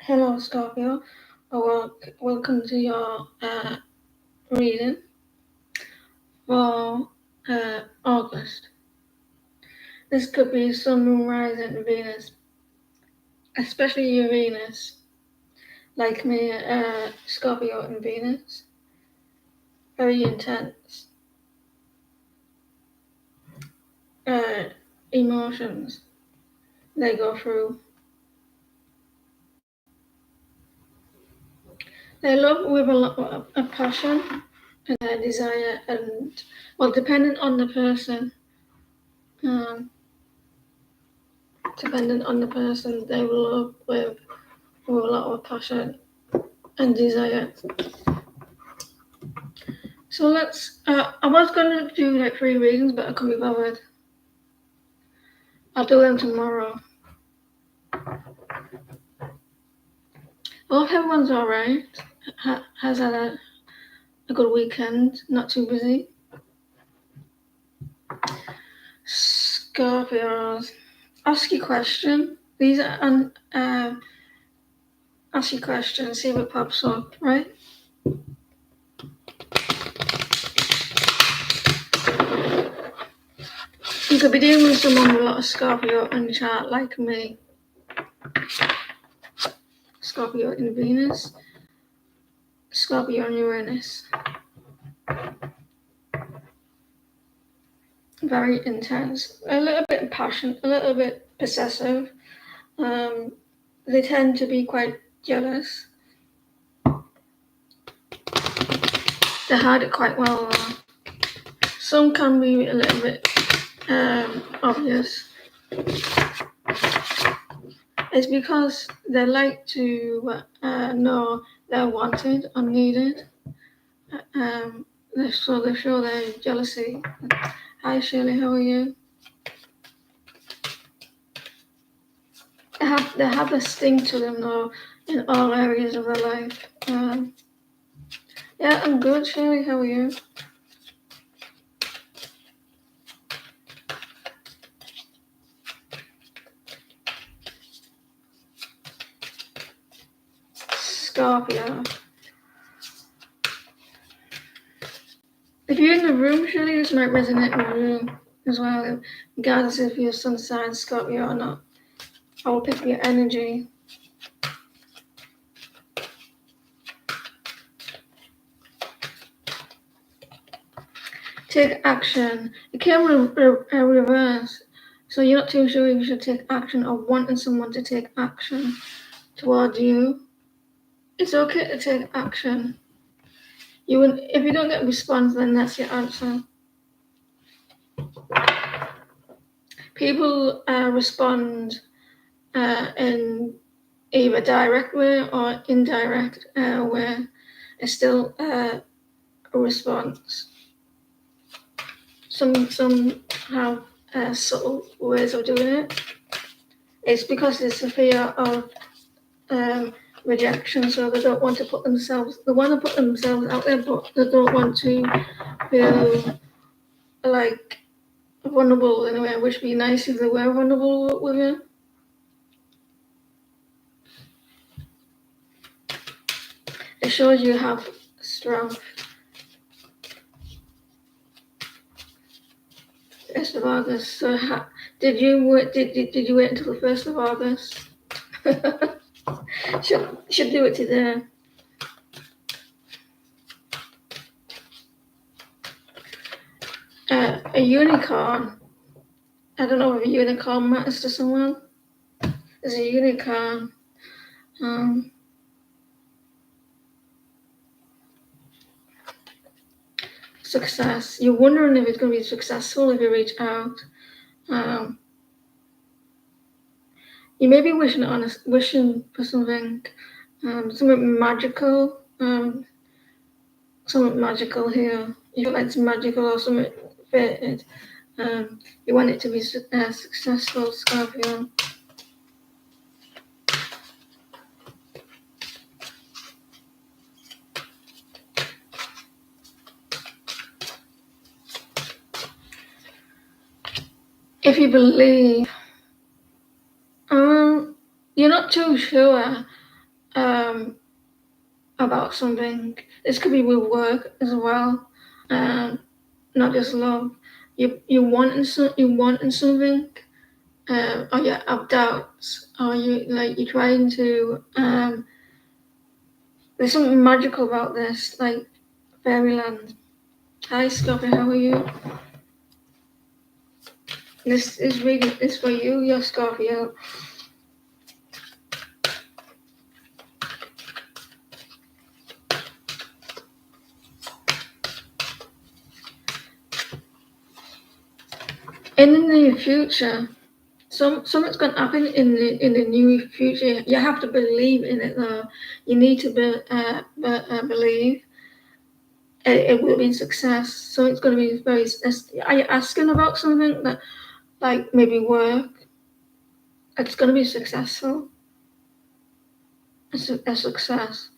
Hello, Scorpio. Welcome to your reading for August. This could be Sun, Moon, Rising, Venus, especially your Venus, like me, Scorpio and Venus. Very intense emotions they go through. They love with a lot of passion and desire, and depending on the person. Dependent on the person, they will love with a lot of passion and desire. So let's. I was gonna do like 3 readings, but I couldn't be bothered. I'll do them tomorrow. I hope everyone's alright. Has had a good weekend, not too busy. Scorpios, ask your question. These are ask your question, see what pops up, right? You could be dealing with someone with a lot of Scorpio in the chart, like me. Scorpio in Venus, Scorpio and Uranus. Very intense, a little bit passionate, a little bit possessive. They tend to be quite jealous. They hide it quite well. Some can be a little bit obvious. It's because they like to know they're wanted or needed. They show their jealousy. Hi Shirley, how are you? They have a sting to them though in all areas of their life. Yeah, I'm good, Shirley. How are you? Scorpio. If you're in the room, Shirley, this might resonate with you as well, regardless if you're sun sign Scorpio or not. I will pick your energy. Take action. It came reverse, so you're not too sure if you should take action or wanting someone to take action towards you. It's okay to take action. If you don't get a response, then that's your answer. People respond in either direct way or indirect way. It's still a response. Some have subtle ways of doing it. It's because it's a fear of rejection, so they don't want to put themselves. They want to put themselves out there, but they don't want to feel like vulnerable in a way. Which would be nice if they were vulnerable with you. It shows you have strength. 1st of August. So did you wait until the 1st of August? should do it today. A unicorn. I don't know if a unicorn matters to someone. There's a unicorn. Success. You're wondering if it's going to be successful if you reach out. You may be wishing for something, something magical. Something magical here. You feel like it's magical or something fated. You want it to be successful, Scorpio. If you believe, you're not too sure about something. This could be with work as well, not just love. You wanting something, or you have doubts, or you're trying to. There's something magical about this, like fairyland. Hi, Scorpio, how are you? This is really it's for you, your Scorpio. In the near future, something's going to happen in the near future. You have to believe in it, though. You need to believe it will be a success. So it's going to be very. Are you asking about something that, like maybe work? It's going to be successful. It's a success.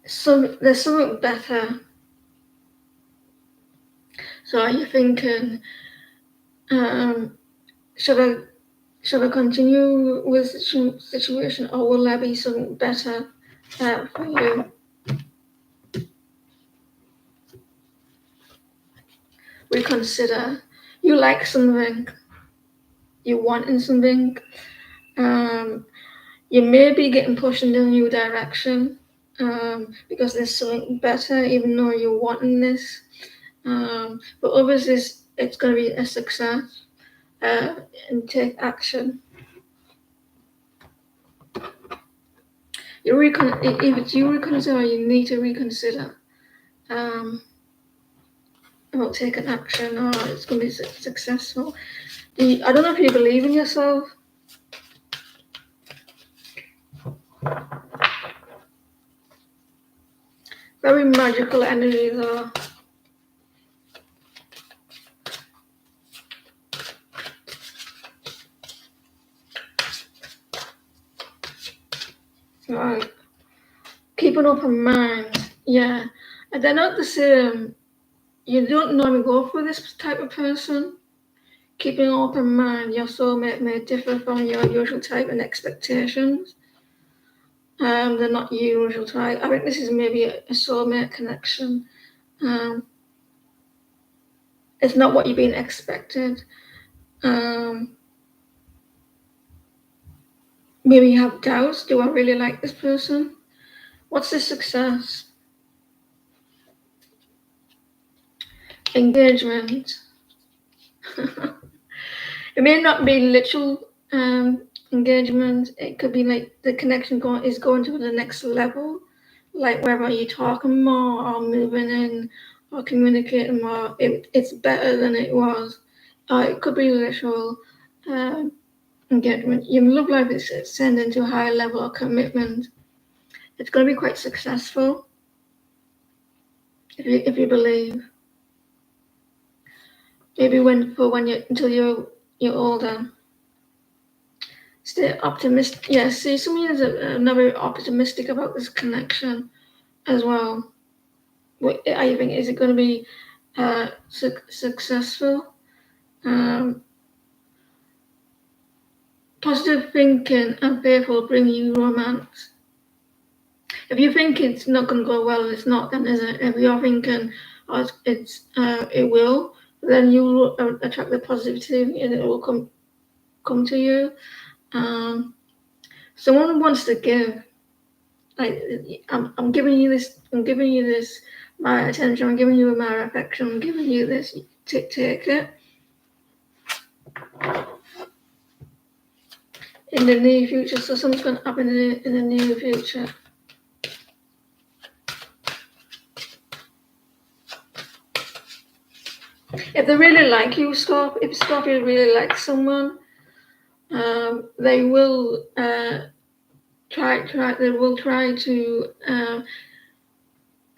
So there's something better. So are you thinking, should I continue with the situation, or will there be something better for you? Reconsider. You like something, you want something. You may be getting pushed in a new direction because there's something better, even though you're wanting this. But others it's going to be a success and take action. If it's you reconsider, you need to reconsider about taking action, or it's going to be successful. I don't know if you believe in yourself. Very magical energy, though. Right. Keep an open mind. Yeah. And they're not the same. You don't normally go for this type of person. Keeping an open mind, your soulmate may differ from your usual type and expectations. They're not usual type. I think this is maybe a soulmate connection. It's not what you've been expected. Maybe you have doubts. Do I really like this person? What's the success? Engagement. It may not be literal engagement. It could be like the connection is going to the next level, like whether you're talking more or moving in or communicating more. It's better than it was. It could be literal engagement. Your love life is ascending to a higher level of commitment. It's going to be quite successful if you believe. Maybe until you're older. Stay optimistic. Yeah, see, some of you are not very optimistic about this connection as well. What I think, is it going to be successful? Positive thinking and faith will bring you romance. If you think it's not going to go well, it's not, then is it? If you're thinking it will, then you will attract the positivity and it will come to you. Someone wants to give. Like I'm giving you this. I'm giving you this. My attention. I'm giving you my affection. I'm giving you this. Take it. In the near future, so something's going to happen in the near future. If they really like you, if Scorpio really likes someone, they will try. They will try to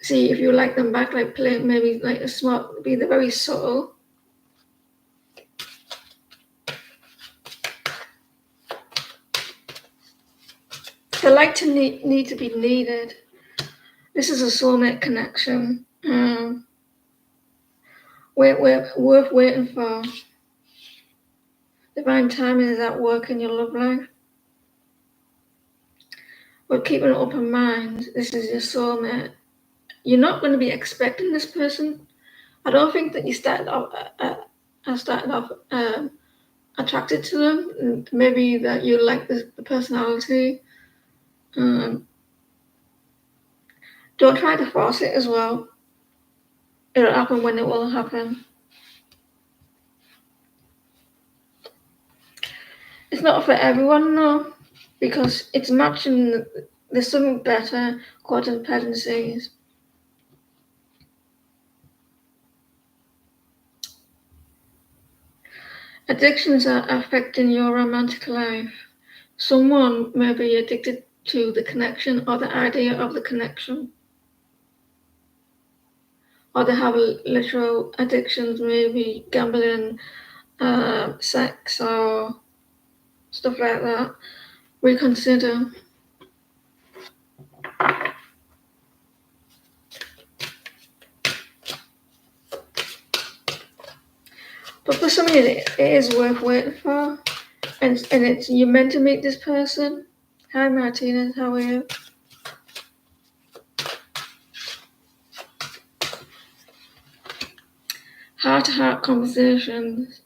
see if you like them back. Like play maybe like a smart, be very subtle. They like to need to be needed. This is a soulmate connection. We're worth waiting for. Divine timing is at work in your love life. But keep an open mind. This is your soulmate. You're not going to be expecting this person. I don't think that you started off attracted to them. Maybe that you like the personality. Don't try to force it as well. It'll happen when it will happen. It's not for everyone, no, because it's matching. There's something better, codependencies. Addictions are affecting your romantic life. Someone may be addicted to the connection or the idea of the connection. Or they have literal addictions, maybe gambling, sex, or stuff like that. Reconsider. But for some of you, it is worth waiting for. And it's you're meant to meet this person. Hi Martinez, how are you? Heart-to-heart conversations.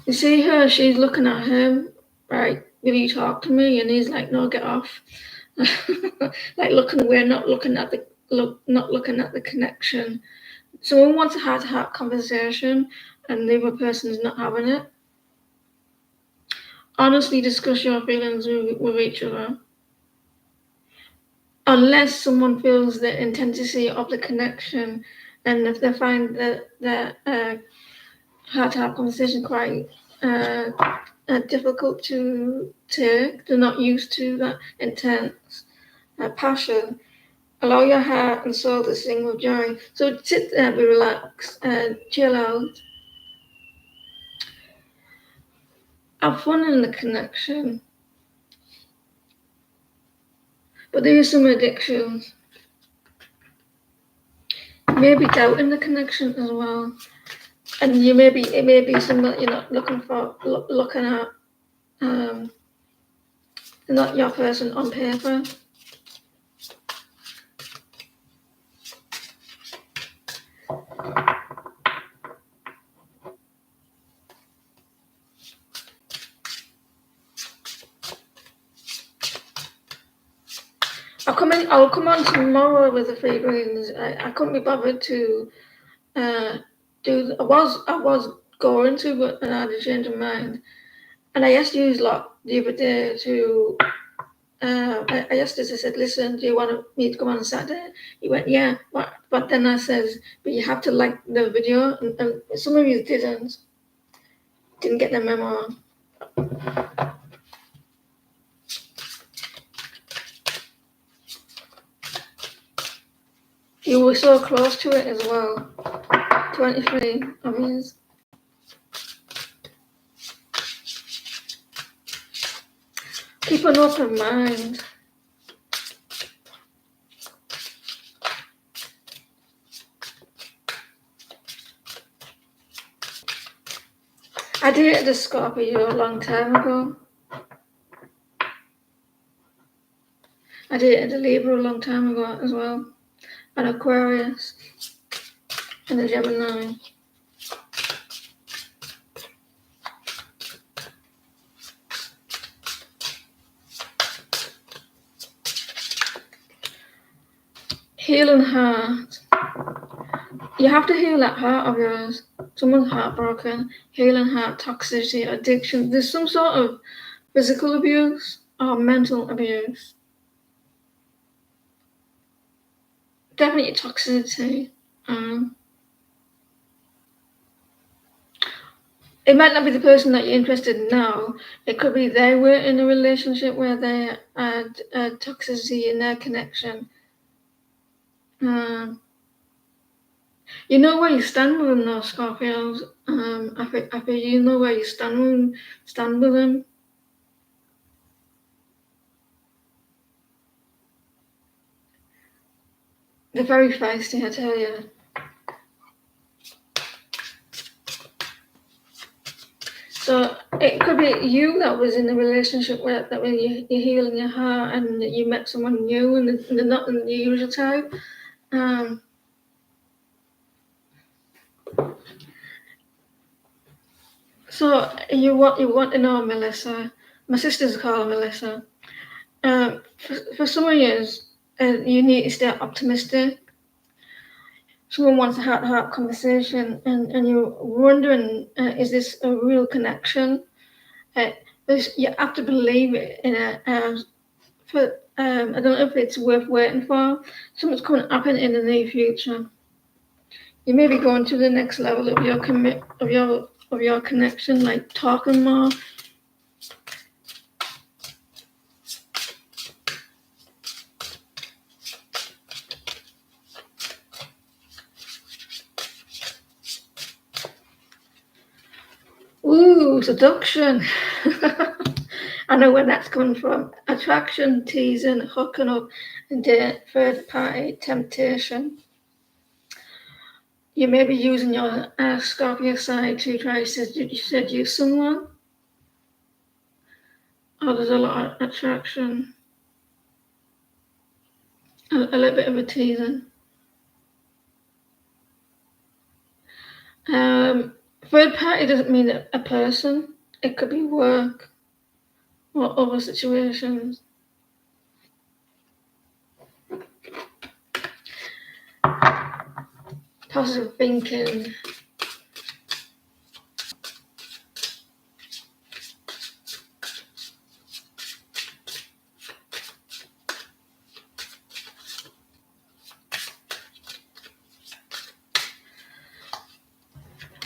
You see her, she's looking at him, right? Will you talk to me? And he's like, no, get off. Like looking away, not looking at the connection. Someone wants a heart-to-heart conversation and the other person's not having it. Honestly discuss your feelings with each other. Unless someone feels the intensity of the connection, and if they find the heart-to-heart conversation quite difficult to take, they're not used to that intense passion, allow your heart and soul to sing with joy. So sit there, be relaxed, chill out. Have fun in the connection. But there is some addictions. Maybe doubt in the connection as well. And it may be something that you're not looking at, not your person on paper. I'll come on tomorrow with the free readings. I couldn't be bothered to do. I was going to, but I had a change of mind. And I asked you lot the other day to. I asked us. I said, "Listen, do you want me to come on Saturday?" He went, "Yeah." But then I says, "But you have to like the video," and some of you didn't get the memo. You were so close to it as well. 23 of years. Keep an open mind. I dated a Scorpio a long time ago. I dated a Libra a long time ago as well. An Aquarius. And a Gemini. Healing heart. You have to heal that heart of yours. Someone's heartbroken. Healing heart, toxicity, addiction. There's some sort of physical abuse or mental abuse. Definitely toxicity. It might not be the person that you're interested in now. It could be they were in a relationship where they had toxicity in their connection. You know where you stand with them, those Scorpios. I feel you know where you stand with them. They're very feisty, I tell you. So it could be you that was in a relationship where that when you're healing your heart and you met someone new and they're not in the usual type. So you want to know, Melissa. My sister's called Melissa. For some of you, you need to stay optimistic. Someone wants a heart-to-heart conversation, and you're wondering, is this a real connection? You have to believe it in a. I don't know if it's worth waiting for. Something's going to happen in the near future. You may be going to the next level of your connection, like talking more. Ooh, seduction. I know where that's coming from. Attraction, teasing, hooking up, and third party temptation. You may be using your Scorpio side to try to seduce someone. Oh, there's a lot of attraction. A little bit of a teasing. Third party doesn't mean a person. It could be work or other situations. Positive thinking.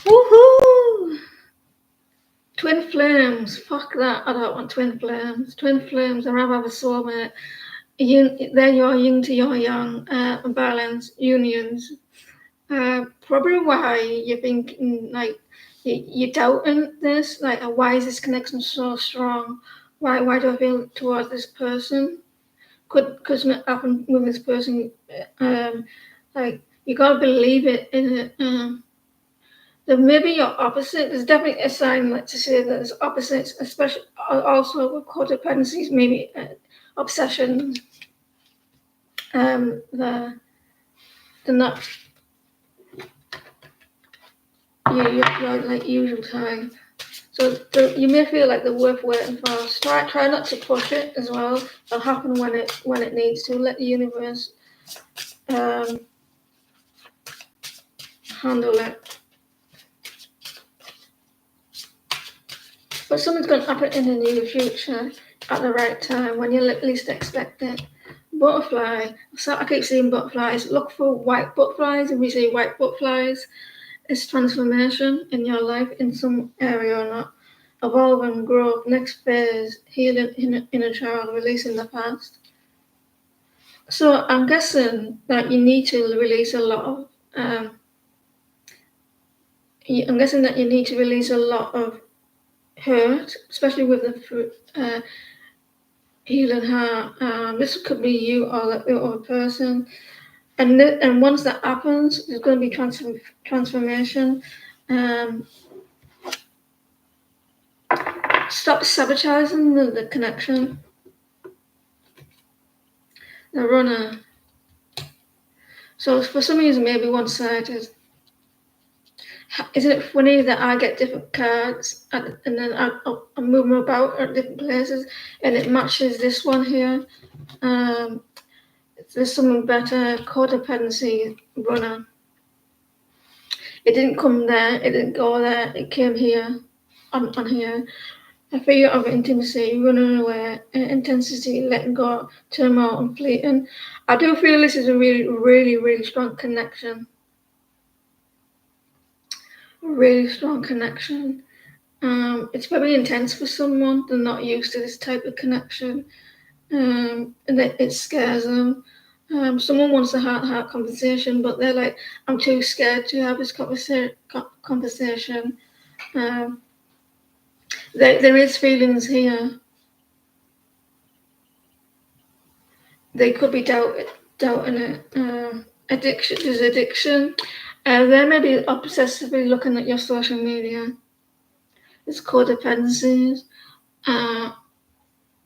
Woohoo! Twin flames. Fuck that. I don't want twin flames. Twin flames. I'd rather have a soulmate. They're your yin to your yang, balance, unions. Probably why you're thinking, like, you're doubting this. Like, why is this connection so strong? Why do I feel towards this person? Could something happen with this person? Like, you gotta believe it in it. There may be your opposite. There's definitely a sign like to say that there's opposites, especially also with codependencies, maybe obsession. They're not your like usual type. So you may feel like they're worth waiting for. Try not to push it as well. It'll happen when it needs to. Let the universe handle it. But something's going to happen in the near future at the right time when you least expect it. Butterfly. So I keep seeing butterflies. Look for white butterflies. If we see white butterflies, it's transformation in your life in some area or not. Evolving, growth, next phase, healing inner child, releasing the past. So I'm guessing that you need to release a lot of. I'm guessing that you need to release a lot of hurt, especially with the healing heart. This could be you or the other person, and once that happens, there's going to be transformation. Stop sabotaging the connection. The runner. So for some reason, maybe one-sided. Isn't it funny that I get different cards and then I move them about at different places and it matches this one here? There's something better. Codependency runner. It didn't come there. It didn't go there. It came here, on here. A fear of intimacy, running away, intensity, letting go, turmoil, and fleeting. I do feel this is a really, really, really strong connection. A really strong connection. It's very intense for someone. They're not used to this type of connection, and it scares them. Someone wants a heart-to-heart conversation, but they're like, I'm too scared to have this conversation. There is feelings here. They could be doubting it. Addiction. There's addiction. They may be obsessively looking at your social media. It's codependencies.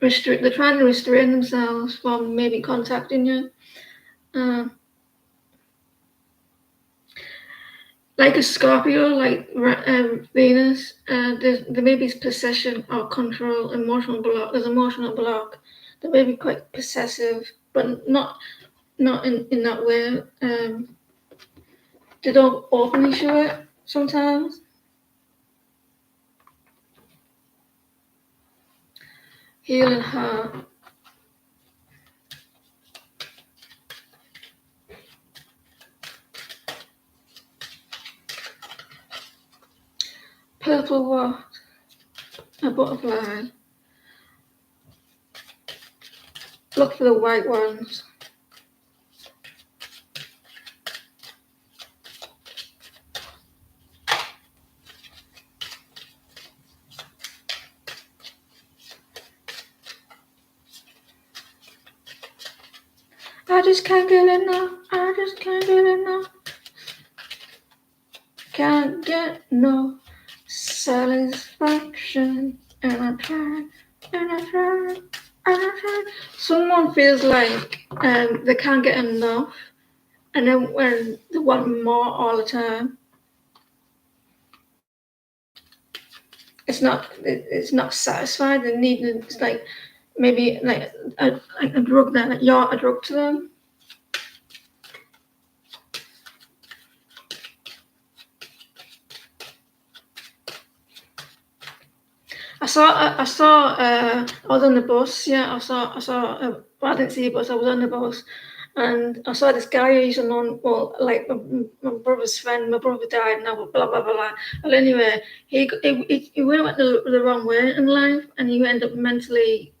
They're trying to restrain themselves from maybe contacting you. Like a Scorpio, like Venus, there may be possession or control, emotional block. There's emotional block. They may be quite possessive, but not in that way. They don't openly show it sometimes. Healing heart. Purple what? A butterfly. Look for the white ones. I just can't get enough. I just can't get enough. Can't get no satisfaction. And I tried, and I tried, and I tried. Someone feels like they can't get enough, and then when they want more all the time, it's not satisfied. They need it's like maybe like a drug that you're a drug to them. I was on the bus. Yeah, I saw. Well, I didn't see a bus. I was on the bus, and I saw this guy who used to know. Well, like my brother's friend. My brother died now. Blah blah blah blah. Well, anyway, he went the wrong way in life, and he ended up mentally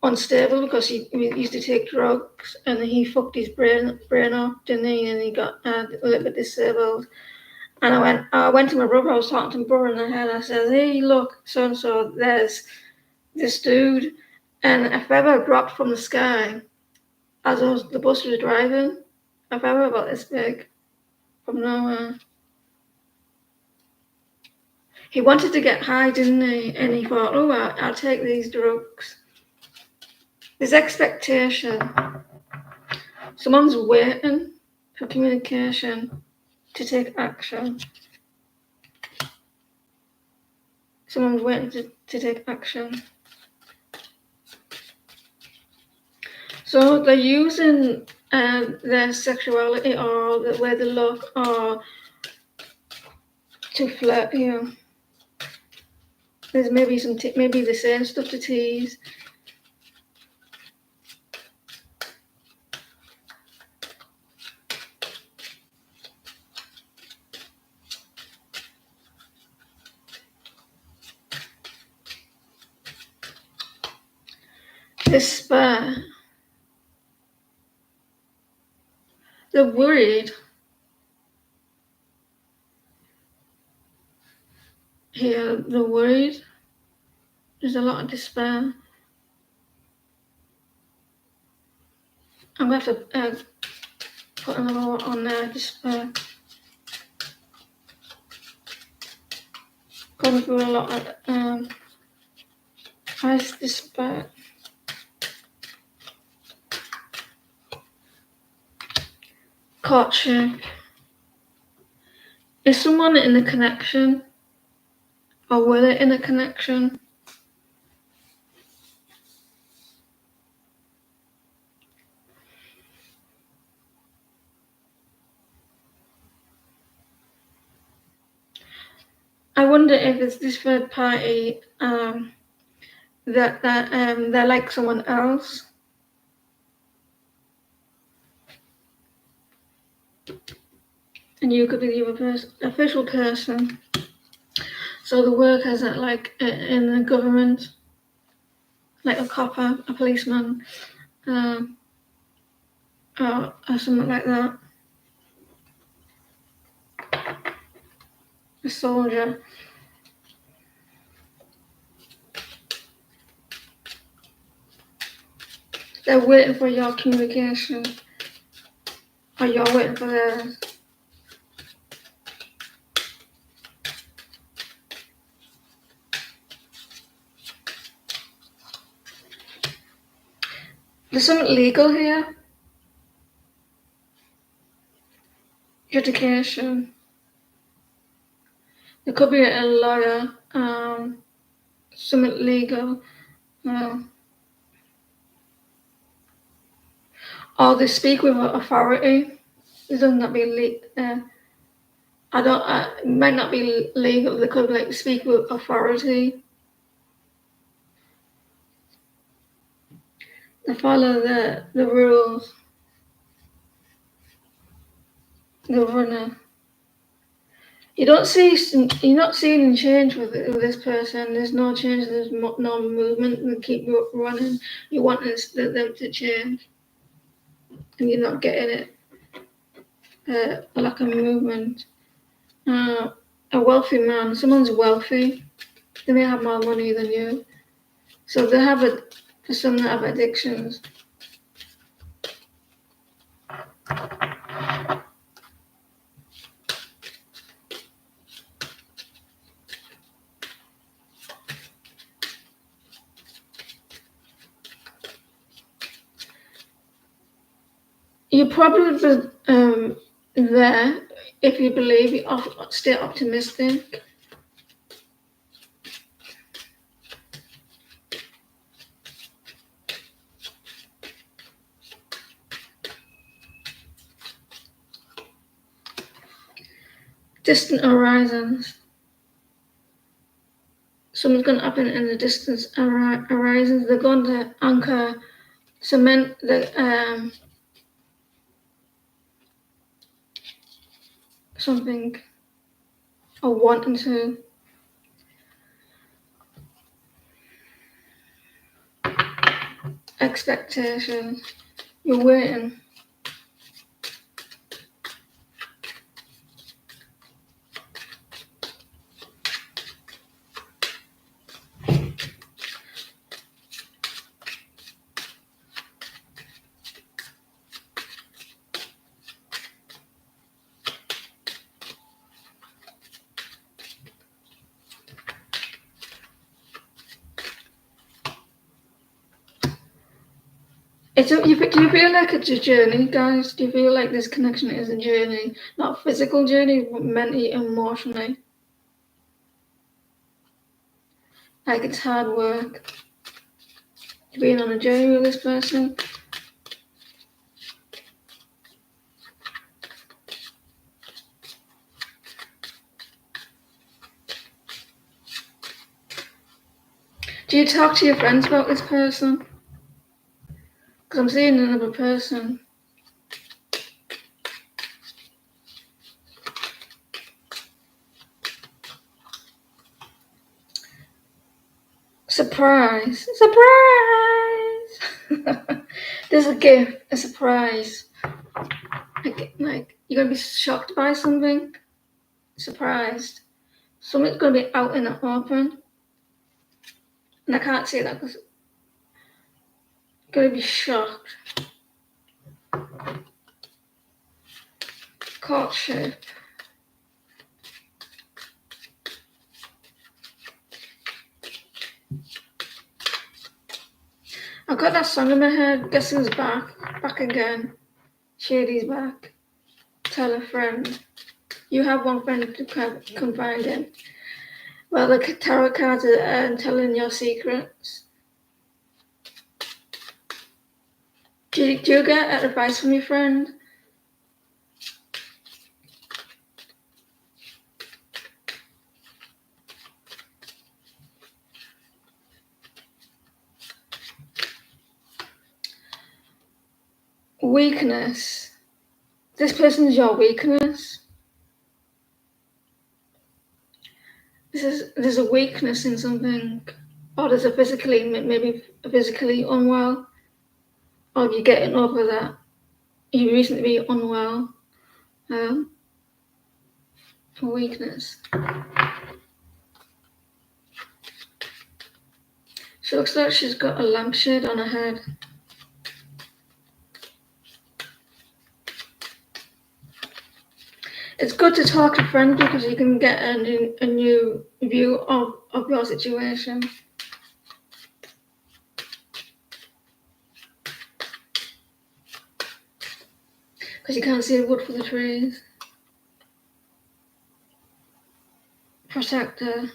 unstable because he used to take drugs, and he fucked his brain up, didn't he? And he got a little bit disabled. And I went to my brother. I was talking to my brother in the head. I said, "Hey, look, so and so. There's this dude, and a feather dropped from the sky as the bus was driving. A feather about this big from nowhere. He wanted to get high, didn't he? And he thought, oh, I'll take these drugs. There's expectation. Someone's waiting for communication to take action. Someone's waiting to take action. So they're using their sexuality or the way they look or to flirt you. There's maybe maybe they're saying stuff to tease. Despair. They're worried. Here, they're worried. There's a lot of despair. I'm going to have to put another one on there, despair. Going through a lot of where's despair? Courtship. Is someone in a connection? Or were they in a connection? I wonder if it's this third party that they're like someone else. And you could be the other official person. So the workers at in the government, like a copper, a policeman, or something like that. A soldier. They're waiting for your communication, or you're waiting for theirs. There's something legal here. Education. There could be a lawyer. Something legal. Or they speak with authority. It doesn't have to be it might not be legal. They could like speak with authority. They follow the rules. The runner. You're not seeing change with this person. There's no change. There's no movement. They keep running. You want them to change, and you're not getting it. Lack of movement. A wealthy man. Someone's wealthy. They may have more money than you, so they have it. For some that have addictions. You're probably there if you believe. You stay optimistic. Distant horizons. Something's going to happen in the distant horizons. They're going to anchor, cement the something or wanting to. Expectation. You're waiting. Do you feel like it's a journey, guys? Do you feel like this connection is a journey? Not a physical journey, but mentally, emotionally. Like it's hard work. Being on a journey with this person. Do you talk to your friends about this person? Because I'm seeing another person. Surprise! Surprise! There's a gift, a surprise. Like you're gonna be shocked by something. Surprised. Something's gonna be out in the open. And I can't say that because I'm gonna be shocked. Courtship. I've got that song in my head. Guess who's back? Back again. Shady's back. Tell a friend. You have one friend to confide in. Well, the tarot cards are telling your secrets. Do you get advice from your friend? Weakness. This person's your weakness. There's a weakness in something, or there's maybe physically unwell, or you're getting over that. You recently be unwell. Weakness. She looks like she's got a lampshade on her head. It's good to talk to friends because you can get a new view of your situation. because you can't see the wood for the trees. Protector.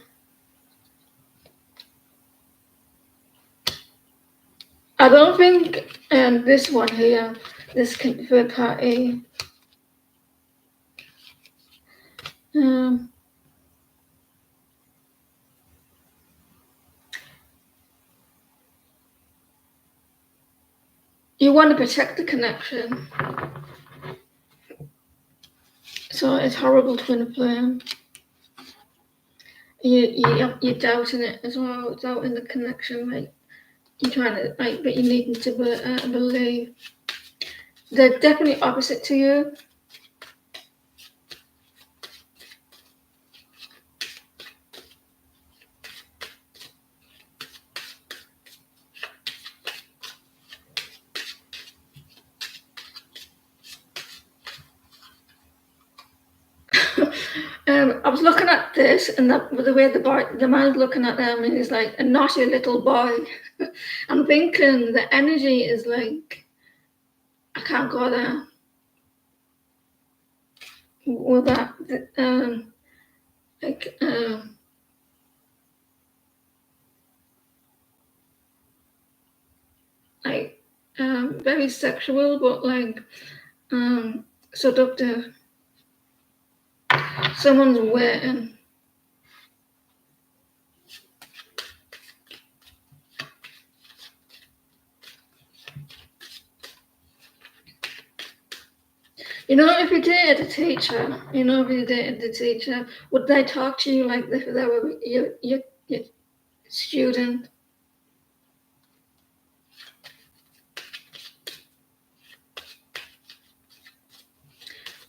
I don't think this one here, this third party, um, you want to protect the connection. So it's horrible twin flame. You're doubting it as well, doubting the connection, like you're trying to, like, but you need to believe. They're definitely opposite to you. I was looking at this, and the way the man's looking at them, and he's like a naughty little boy. I'm thinking the energy is like, I can't go there. With that, like, very sexual, but like, seductive. Someone's waiting. You know, if you dated a teacher, would they talk to you like if they were your student?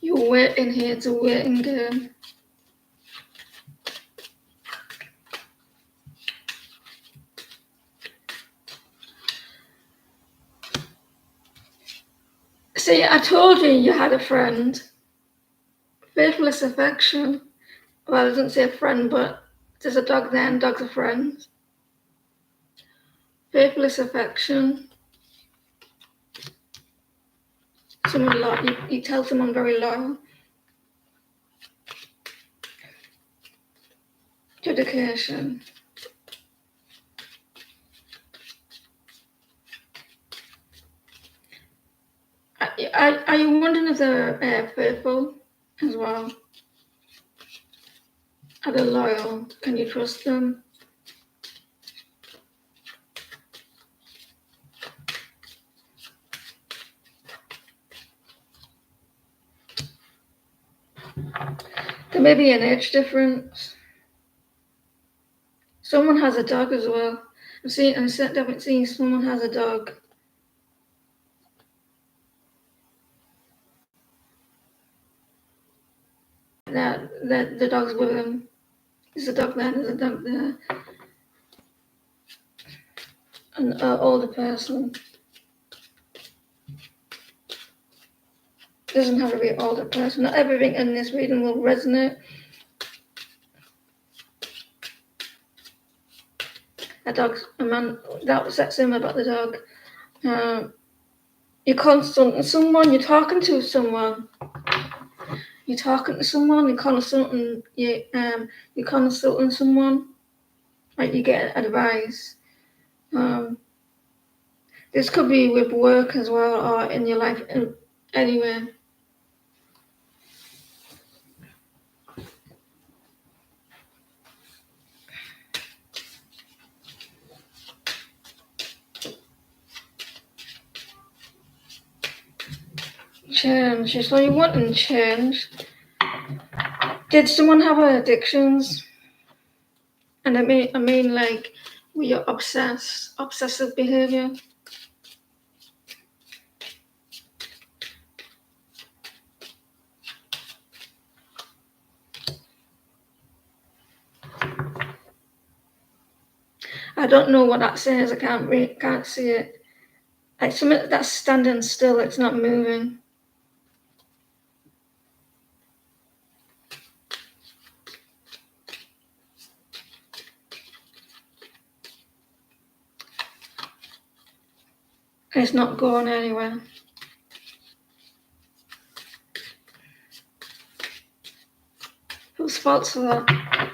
You're waiting here, it's a waiting game. See, I told you you had a friend. Faithless affection. Well, it doesn't say friend, but there's a dog there, and dogs are friends. Faithless affection. Someone loyal. You tell someone very loyal. Dedication. Are you wondering if they're faithful as well? Are they loyal? Can you trust them? There may be an age difference. Someone has a dog as well. I've definitely seen someone has a dog. That the dog's with him. There's a dog there. There's a dog there. An older person. Doesn't have to be an older person. Not everything in this reading will resonate. A dog's a man. That was that same about the dog. You're consulting someone. You're talking to someone. You're talking to someone. You're consulting. You're consulting someone. Like you get advice. This could be with work as well, or in your life anywhere. Change. So you want to change. Did someone have addictions? And I mean, like, were you obsessive behavior? I don't know what that says. I can't see it. Like something that's standing still. It's not moving. It's not going anywhere. Whose fault's that?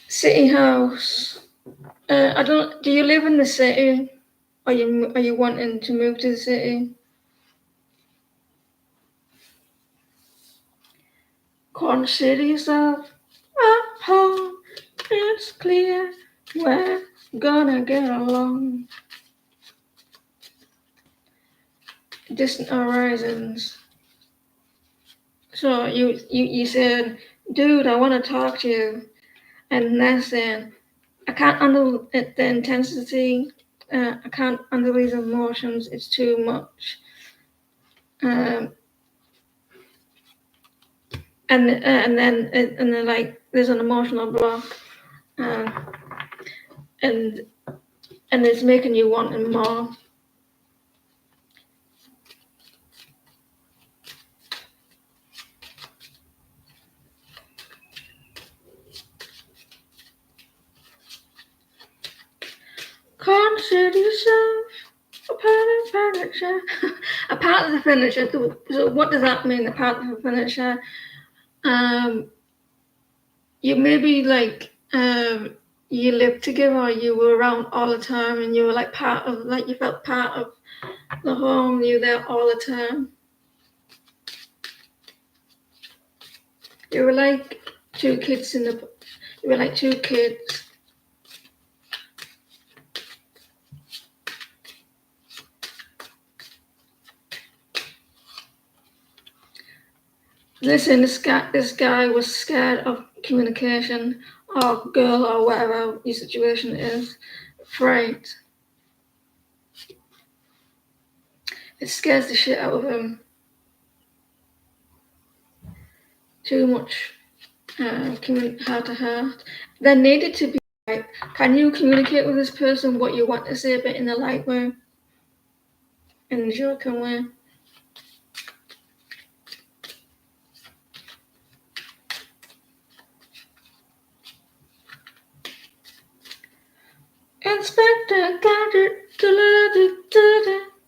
City house. I don't. Do you live in the city? Are you wanting to move to the city? Consider yourself. Our home is clear. We're gonna get along. Distant horizons. So you said, dude, I want to talk to you, and they're saying, I can't handle the intensity. I can't handle these emotions. It's too much. And then like there's an emotional block, uh, and it's making you want him more. Consider yourself a part of furniture. A part of the furniture. So what does that mean? A part of the furniture. You maybe like you lived together. You were around all the time, and you were like part of, like you felt part of the home. You were there all the time. You were like two kids in the. You were like two kids. Listen, this guy was scared of communication, or girl, or whatever your situation is. Afraid. It scares the shit out of him. Too much heart to heart. There needed to be like, can you communicate with this person what you want to say, but in a light way, in a joking way? Inspector Gadget,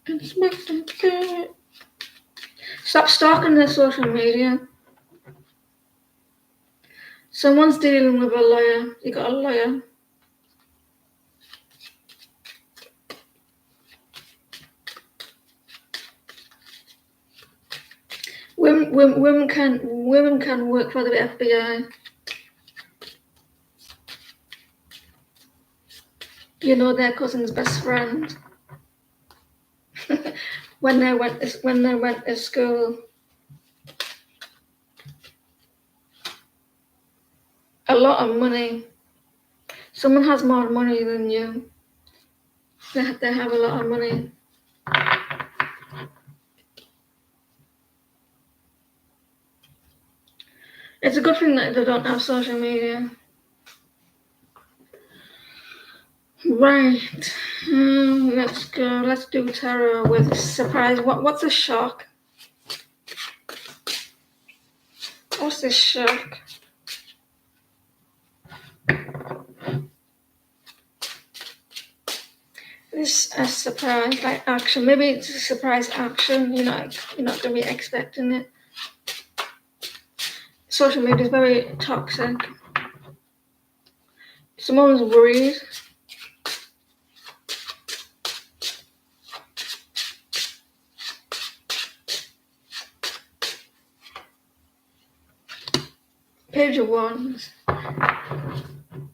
Inspector Gadget. Stop stalking their social media. Someone's dealing with a lawyer. You got a lawyer. Women can work for the FBI. You know their cousin's best friend. when they went to school. A lot of money. Someone has more money than you. They have a lot of money. It's a good thing that they don't have social media. Right. Let's go. Let's do tarot with surprise. What's a shock? What's this shock? This a surprise, like action. Maybe it's a surprise action. You're not gonna be expecting it. Social media is very toxic. Someone's worried. Page of Wands.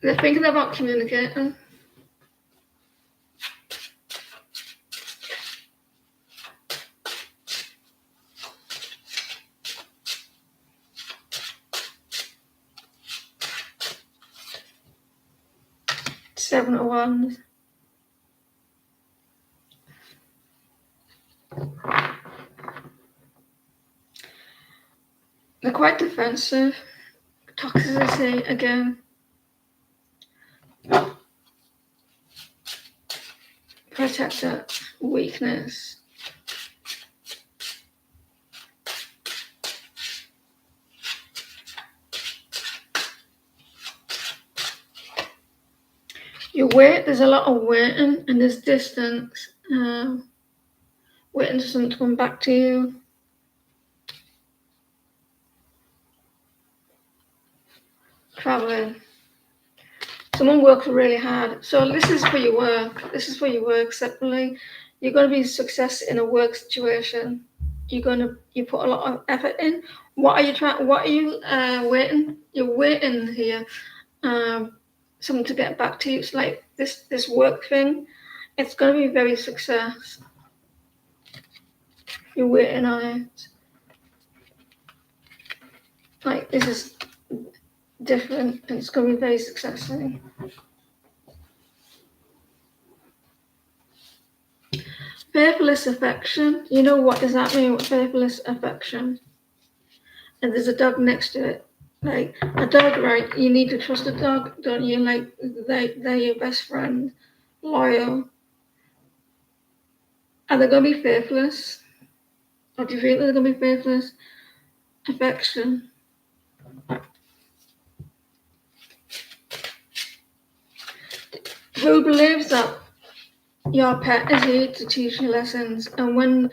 They're thinking about communicating. Seven of Wands. They're quite defensive. Toxicity again. Protector. Weakness. You wait. There's a lot of waiting, and there's distance. Waiting for someone to come back to you. traveling. Someone works really hard. So this is for your work. This is for your work separately. You're going to be success in a work situation. You put a lot of effort in. What are you waiting? You're waiting here. Someone to get back to you. It's like this work thing. It's going to be very success. You're waiting on it. Like this is different, and it's going to be very successful. Faithless affection. You know what does that mean? Faithless affection. And there's a dog next to it. Like a dog, right? You need to trust a dog, don't you? Like they're your best friend, loyal. Are they gonna be faithless? Or do you feel they're gonna be faithless? Affection. Who believes that your pet is here to teach you lessons, and when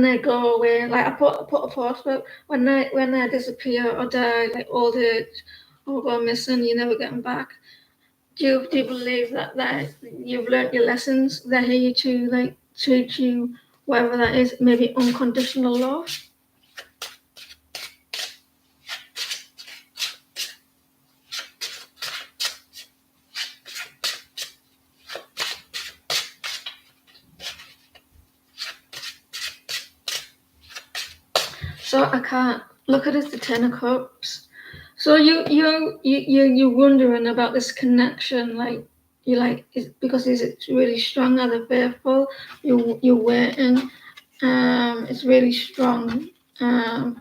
they go away, like I put a post up, when they disappear or die, like old age or go missing, you never get them back. Do you believe that you've learnt your lessons? They're here to like teach you whatever that is, maybe unconditional love. So I can't look at it as the Ten of Cups. So you're wondering about this connection, like you like because it's really strong. Are they faithful? You're waiting. It's really strong. And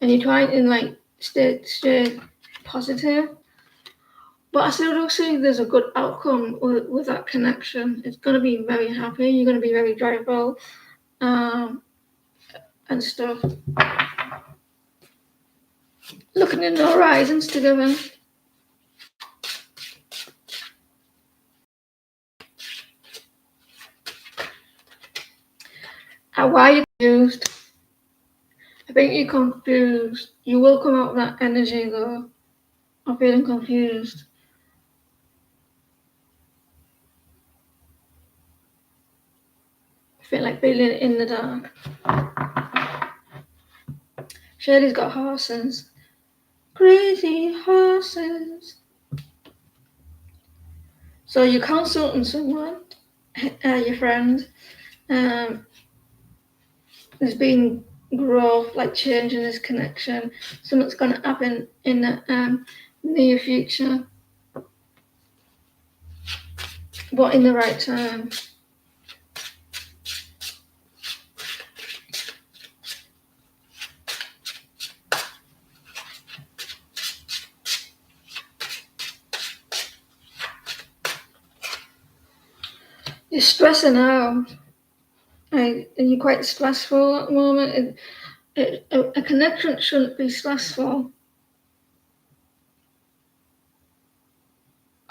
you try and like stay positive. But I still don't see there's a good outcome with that connection. It's going to be very happy. You're going to be very joyful, and stuff. Looking in the horizons together. Why are you confused? I think you're confused. You will come out of that energy though, of feeling confused. I feel like feeling in the dark. Shady's got horses. Crazy horses. So you're consulting someone, your friend. There's been growth, like change in this connection. Something's going to happen in the near future, but in the right time. You're stressing out. And you're quite stressful at the moment. A connection shouldn't be stressful.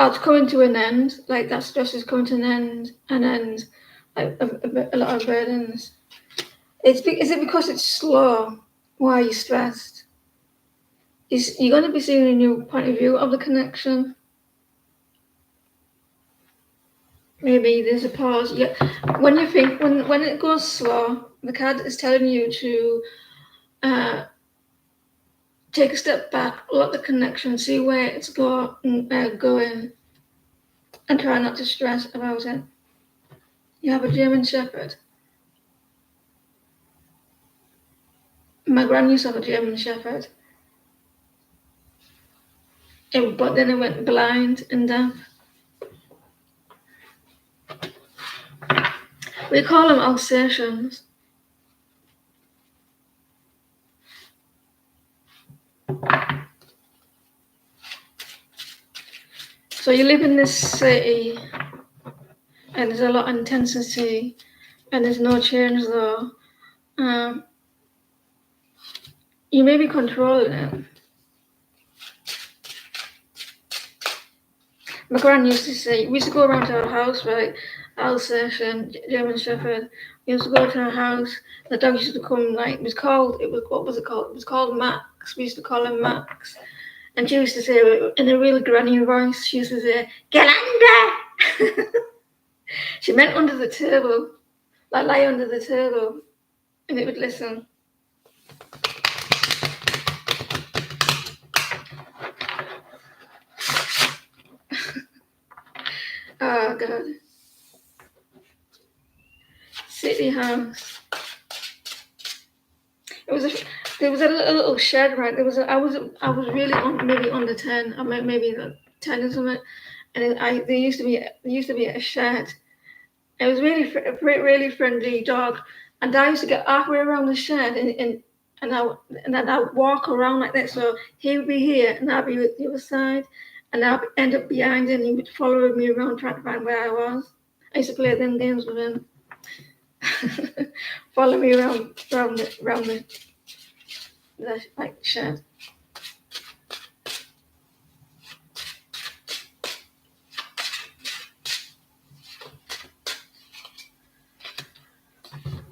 It's coming to an end. Like that stress is coming to an end. Like a lot of burdens. Is it because it's slow? Why are you stressed? You're going to be seeing a new point of view of the connection. Maybe there's a pause. Yeah, when you think when it goes slow, the card is telling you to take a step back, look at the connection, see where it's going, and try not to stress about it. You have a German Shepherd. My gran used to have a German Shepherd, but then it went blind and deaf. We call them Alsatians. So you live in this city, and there's a lot of intensity, and there's no change though. You may be controlling it. My gran used to say, we used to go around to our house, right? Alsatian, German Shepherd. We used to go to our house. The dog used to come, like, what was it called? It was called Max. We used to call him Max. And she used to say in a real granny voice, she used to say, "Get under!" She meant under the table, like lie under the table, and it would listen. Oh God. City house. There was a little shed, right? I was really maybe under 10, or maybe 10 or something, and there used to be a shed. It was really friendly dog, and I used to get halfway around the shed, and then I'd walk around like that. So he would be here, and I'd be at the other side, and I'd end up behind him. He would follow me around trying to find where I was. I used to play them games with him. Follow me around the like shed.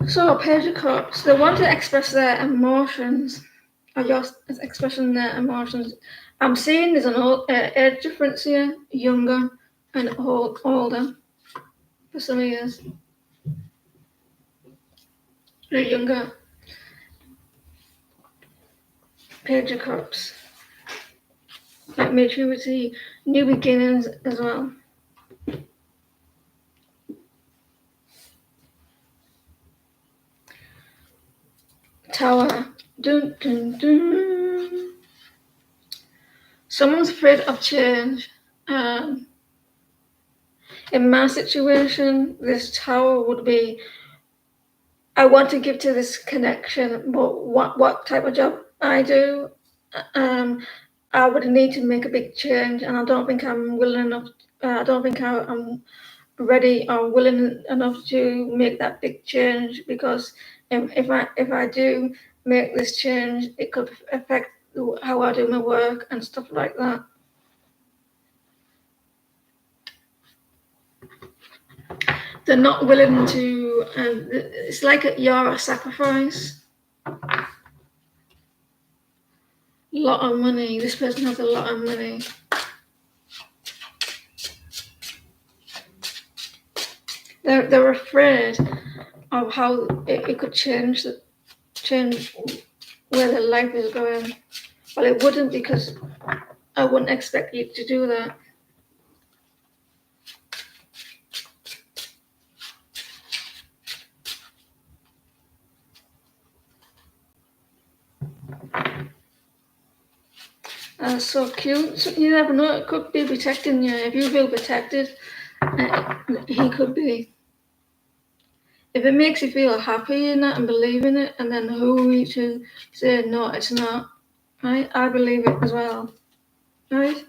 So page of cups, they want to express their emotions, or just expressing their emotions. I'm seeing there's an age difference here, younger and older. For some years, they're younger. Page of cups, like maturity, new beginnings as well. Tower, dun dun dun. Someone's afraid of change. Um, in my situation, this tower would be, I want to give to this connection, but what type of job I do, um, I would need to make a big change, and I don't think I'm willing enough. I don't think I'm ready or willing enough to make that big change, because if I do make this change, it could affect how I do my work and stuff like that. They're not willing to. It's like you're a sacrifice. Lot of money. This person has a lot of money. They're afraid of how it could change where their life is going. Well, it wouldn't, because I wouldn't expect you to do that. So cute. So you never know. It could be protecting you. If you feel protected, he could be. If it makes you feel happy in it and believe in it, and then who are we to say no, it's not. Right? I believe it as well. Right?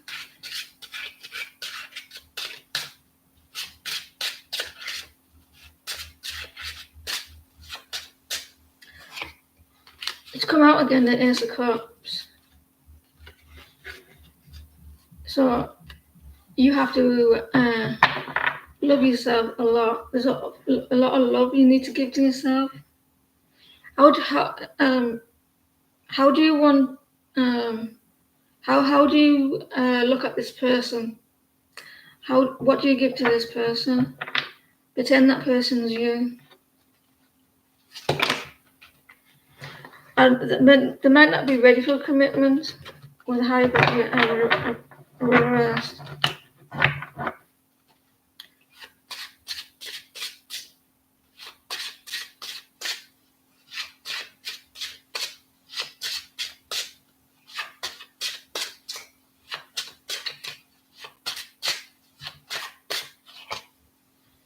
It's come out again, the Ace of Cups. So you have to love yourself a lot. There's a lot of love you need to give to yourself. How do you want how do you look at this person? What do you give to this person? Pretend that person's you. And they might not be ready for commitment with high reversed.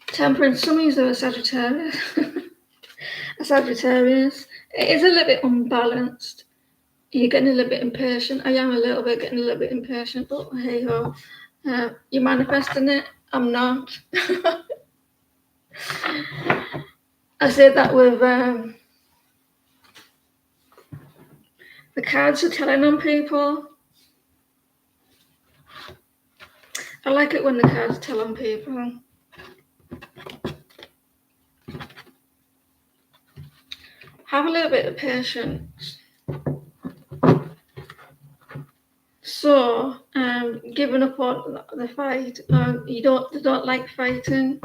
Temperance, some of you are a Sagittarius. A Sagittarius. It is a little bit unbalanced. You're getting a little bit impatient. I am a little bit getting a little bit impatient, but hey ho. You're manifesting it. I'm not. I said that with the cards are telling on people. I like it when the cards tell on people. Have a little bit of patience. So, giving up on the fight, they don't like fighting.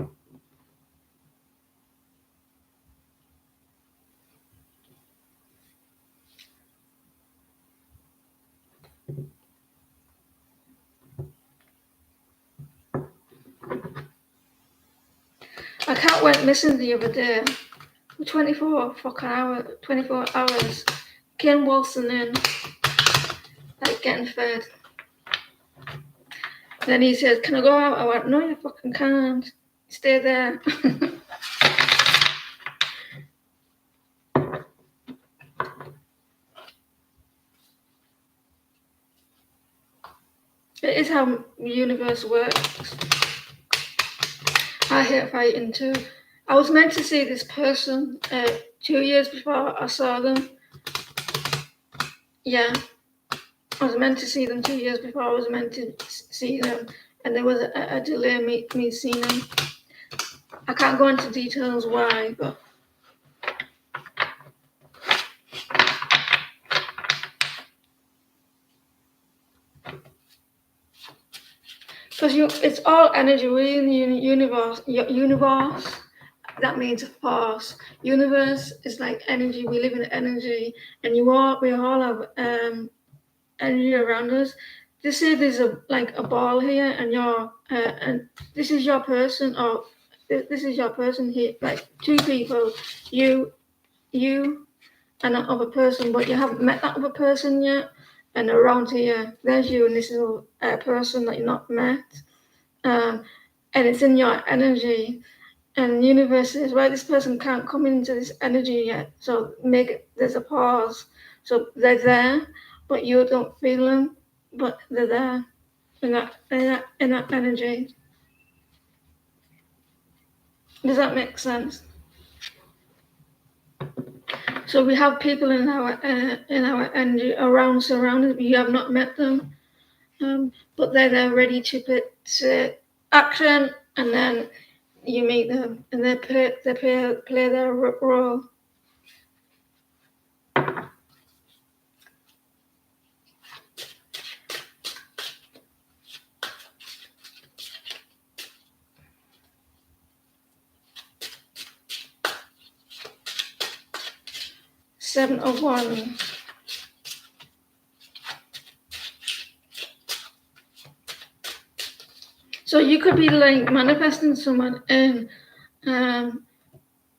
A cat went missing the other day. 24 hours. Came waltzing in, like getting fed. Then he said, "Can I go out?" I went, "No, you fucking can't. Stay there." It is how the universe works. I hate fighting too. I was meant to see this person 2 years before I saw them. Yeah, I was meant to see them 2 years before I was meant to see them, and there was a delay me seeing them. I can't go into details why, but because it's all energy. We're in the universe. Universe. That means a force. Universe is like energy. We live in energy, and we all have energy around us. Just say there's a ball here, and and this is your person, or this is your person here. Like two people, you and that other person, but you haven't met that other person yet. And around here, there's you, and this is a person that you've not met. And it's in your energy. And the universe says, right, this person can't come into this energy yet, so there's a pause. So they're there, but you don't feel them, but they're there in that energy. Does that make sense? So we have people in our energy surrounded. You have not met them, but they're there ready to put action, and then you meet them, and they play their role. Seven of Wands. So you could be like manifesting someone and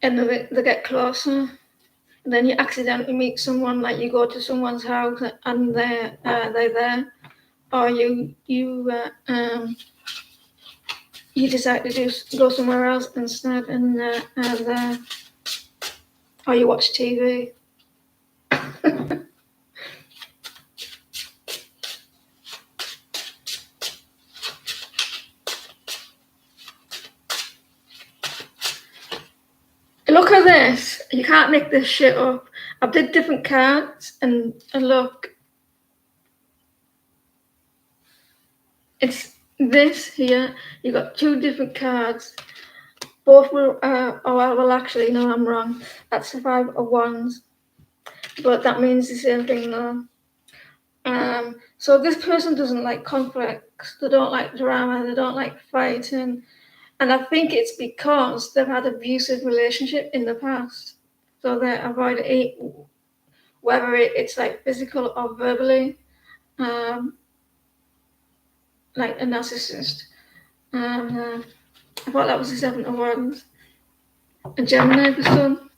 they get closer. And then you accidentally meet someone, like you go to someone's house and they're there, or you decide to just go somewhere else instead, and or you watch TV. Look at this. You can't make this shit up. I did different cards and look. It's this here. You got two different cards. Both were, well, actually, no, I'm wrong. That's the Five of Wands. But that means the same thing, though. So this person doesn't like conflicts. They don't like drama. They don't like fighting. And I think it's because they've had abusive relationship in the past. So they avoid it, whether it's like physical or verbally, like a narcissist. I thought that was the Seven of Wands. A Gemini person.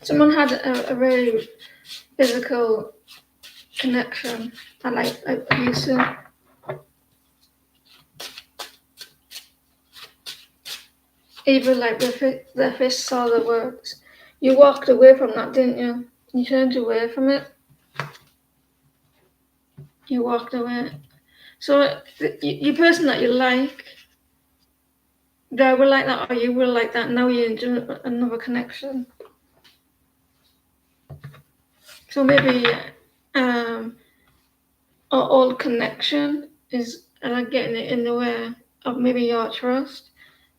Someone had a very physical connection. I like abusive. Even like their fists saw the words. You walked away from that, didn't you? You turned away from it. You walked away. So your person that you like, they were like that, or you were like that. Now you're into another connection. So maybe our old connection is getting it in the way. of maybe your trust,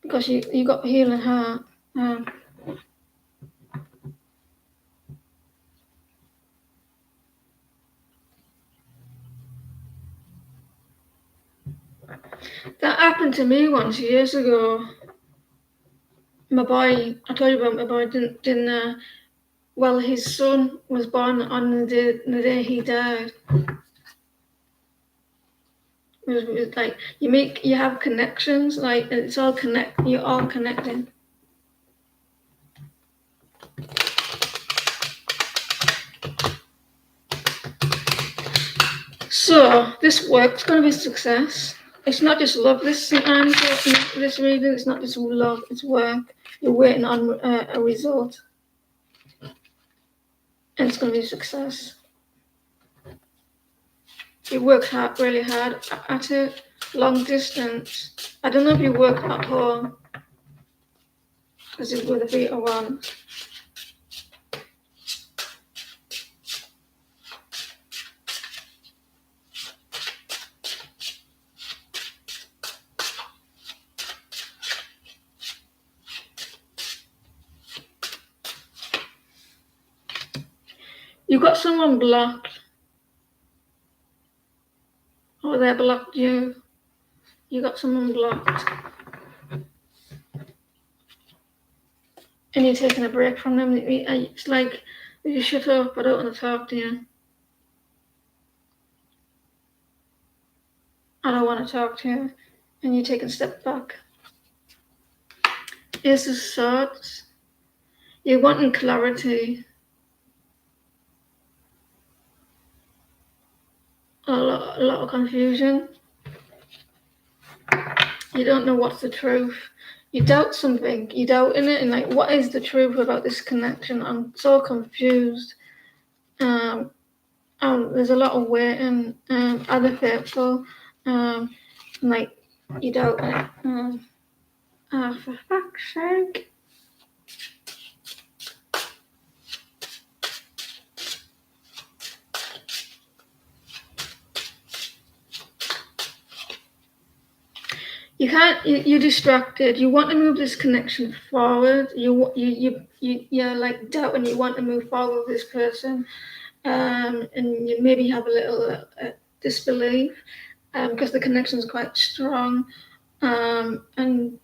because you got healing heart. That happened to me once years ago. My boy, I told you about my boy, didn't well, his son was born on the day he died. It was like you have connections, like it's all you're all connected. So this work's going to be a success. It's not just love. This reading, it's not just love. It's work. You're waiting on a result, and it's going to be a success. You work hard, really hard at it. Long distance. I don't know if you work at home, because it's with a beta one. You got someone blocked, or they blocked you. You got someone blocked, and you're taking a break from them. It's like, you shut up, I don't want to talk to you. I don't want to talk to you, and you take a step back. Ace of Swords. You're wanting clarity. A lot of confusion. You don't know what's the truth. You doubt something. You doubt in it, and like, what is the truth about this connection? I'm so confused. There's a lot of waiting. Are they faithful? Like, you doubt it. For fuck's sake. You can't. You're distracted. You want to move this connection forward. You're like doubting. You want to move forward with this person, and you maybe have a little disbelief, because the connection is quite strong, and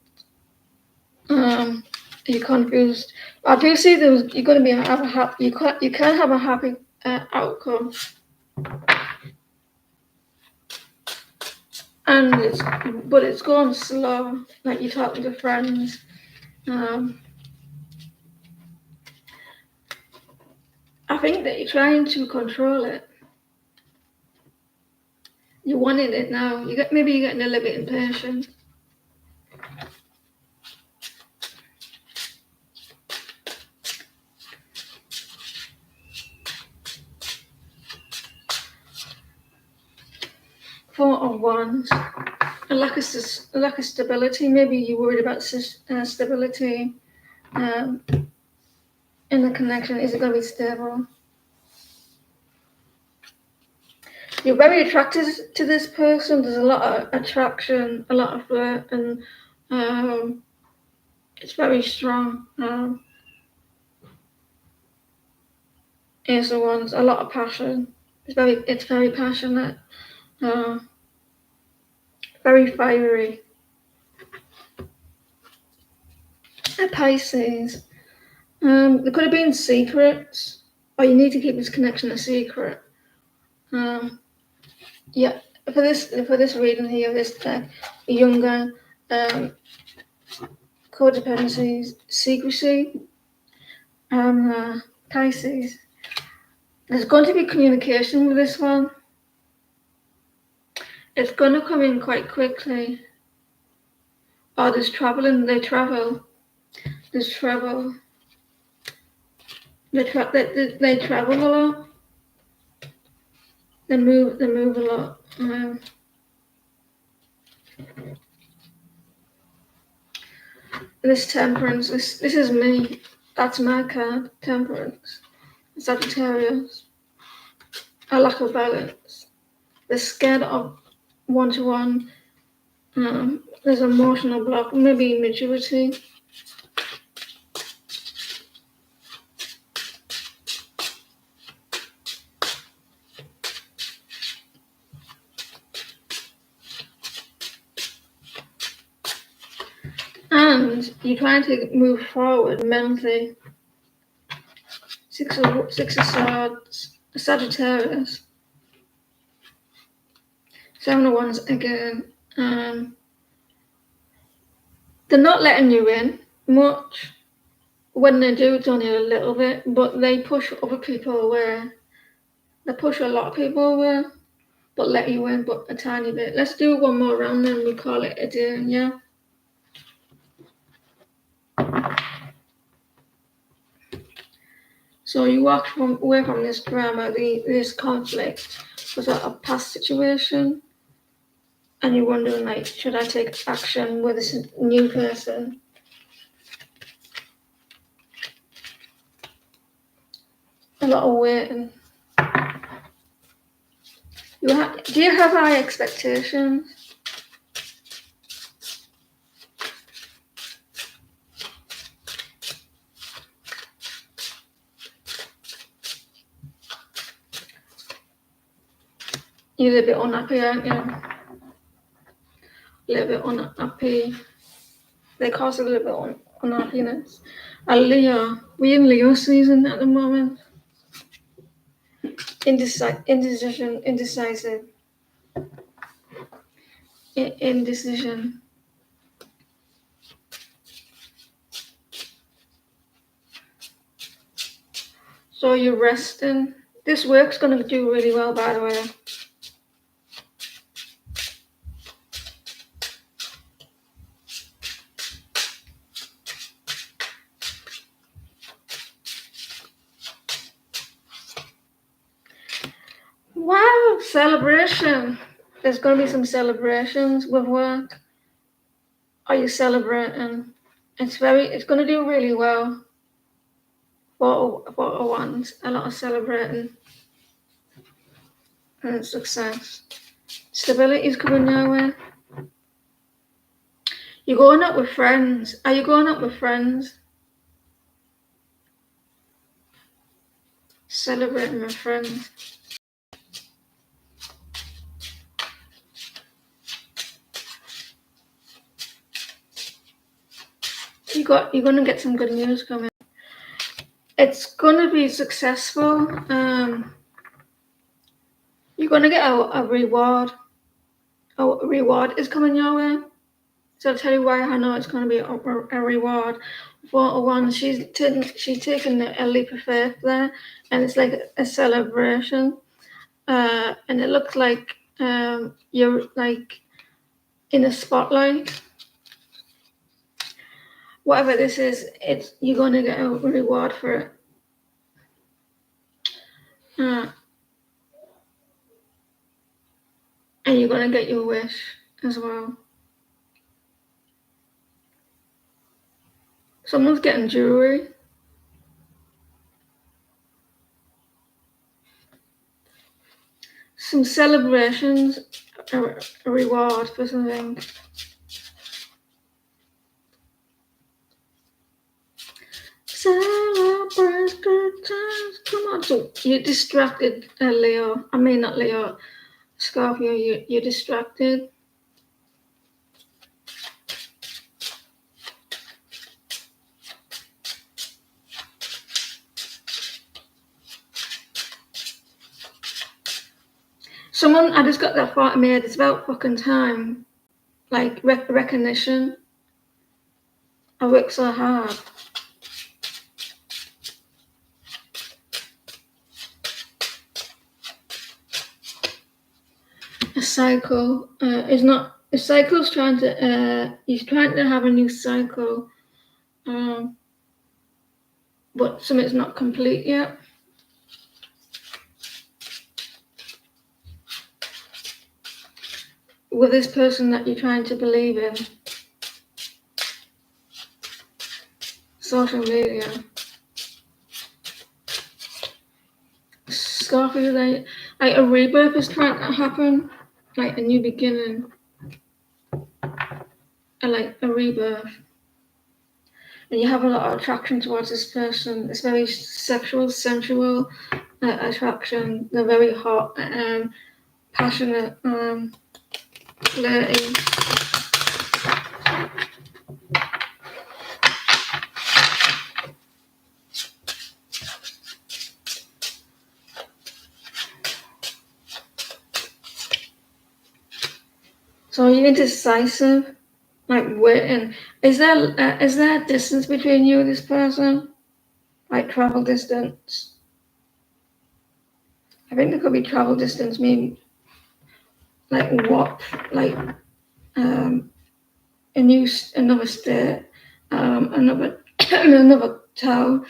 you're confused. I do see you're going to have a happy. You can have a happy outcome, but it's going slow. Like, you're talking to friends. I think that you're trying to control it. You're wanting it now. Maybe you're getting a little bit impatient. Four of Wands. A lack of stability. Maybe you're worried about stability in the connection. Is it going to be stable? You're very attracted to this person. There's a lot of attraction, a lot of flirt, and it's very strong. Ace of Wands, a lot of passion. It's very passionate, very fiery. A Pisces. There could have been secrets, or you need to keep this connection a secret. Yeah, for this reading here, this deck, younger, codependency, secrecy, Pisces. There's going to be communication with this one. It's going to come in quite quickly. Or there's traveling. They travel. There's travel. They travel a lot. They move a lot. This Temperance. This is me. That's my card. Temperance. Sagittarius. A lack of balance. They're scared of one-to-one There's an emotional block, maybe maturity. And you're trying to move forward mentally. Six of Swords, Sagittarius. 7 of Wands again. They're not letting you in much. When they do, it's only a little bit, but they push other people away. They push a lot of people away, but let you in, but a tiny bit. Let's do one more round, then we call it a day, yeah? So you walk away from this drama, this conflict, was a past situation, and you're wondering, like, should I take action with this new person? A lot of waiting. Do you have high expectations? You're a bit unhappy, aren't you? A little bit unhappy. They cause a little bit of unhappiness. Leo, we're in Leo season at the moment. Indecisive. Indecision. So you're resting. This work's going to do really well, by the way. Wow, celebration. There's going to be some celebrations with work. Are you celebrating? It's going to do really well. For once, a lot of celebrating and success. Stability is coming your way. You're going out with friends. Are you going out with friends? Celebrating with friends. You're gonna get some good news coming. It's gonna be successful. You're gonna get a reward. A reward is coming your way. So I'll tell you why I know it's gonna be a reward. For one, she's taken a leap of faith there, and it's like a celebration. And it looks like you're like in a spotlight. Whatever this is, you're gonna get a reward for it. And you're gonna get your wish as well. Someone's getting jewelry. Some celebrations, a reward for something. Celebrate good times. Come on. So you're distracted, Leo. I mean, not Leo. Scorpio, you're distracted. Someone, I just got that thought in my head. It's about fucking time. Like recognition. I work so hard. A cycle is not. A cycle's trying to. He's trying to have a new cycle, but something's not complete yet. With this person that you're trying to believe in. Social media. Scorpio, like a rebirth is trying to happen, like a new beginning. like a rebirth, and you have a lot of attraction towards this person. It's very sexual, sensual attraction. They're very hot, passionate, flirty. So are you indecisive? Like waiting. Is there a distance between you and this person? Like travel distance? I think there could be travel distance, maybe like what, like another state, another another town,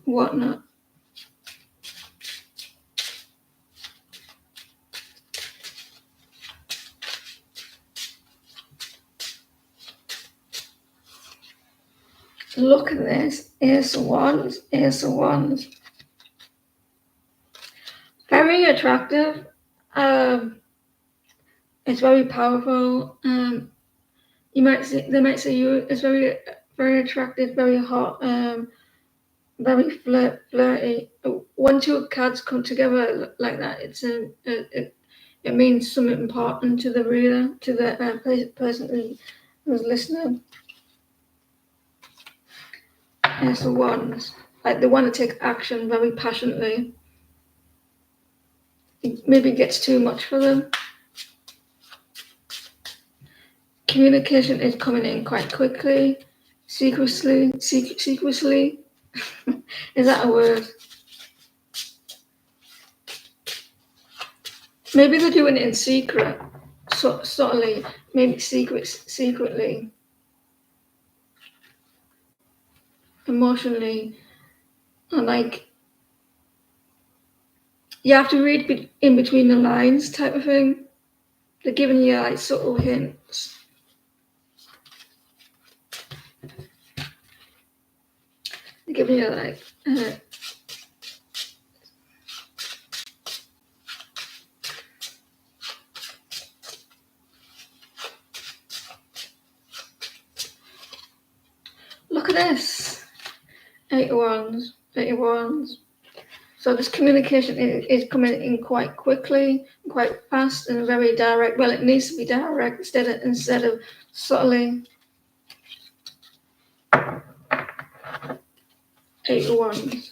whatnot. Look at this. Ace of Wands, Ace of Wands. Very attractive. It's very powerful. They might say you as very attractive, very hot, very flirty. When two cards come together like that, it means something important to the reader, to the person who's listening. Ace of Wands, like they want to take action very passionately. It maybe gets too much for them. Communication is coming in quite quickly, secretly. Is that a word? Maybe they're doing it in secret, subtly, maybe secretly, emotionally, and like you have to read in between the lines, type of thing. They're giving you like subtle hints. They're giving you like. Look at this. 8 of Wands, 8 of Wands. So this communication is coming in quite quickly, quite fast, and very direct. Well, it needs to be direct instead of subtly. 8 of Wands.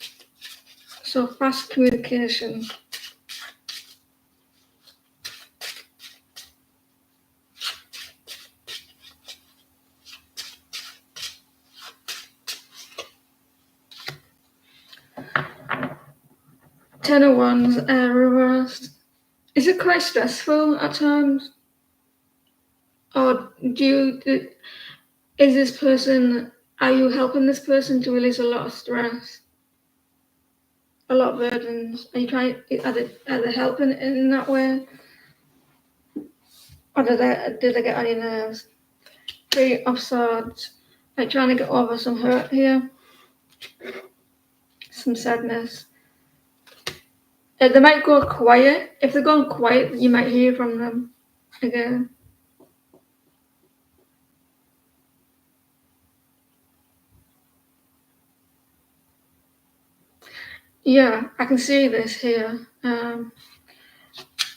So fast communication. Ten of Wands reversed. Is it quite stressful at times? Or is this person, are you helping this person to release a lot of stress? A lot of burdens? Are they helping in that way? Or do they get on your nerves? 3 of Swords. Like trying to get over some hurt here. Some sadness. They might go quiet. If they're going quiet, you might hear from them again. Yeah, I can see this here.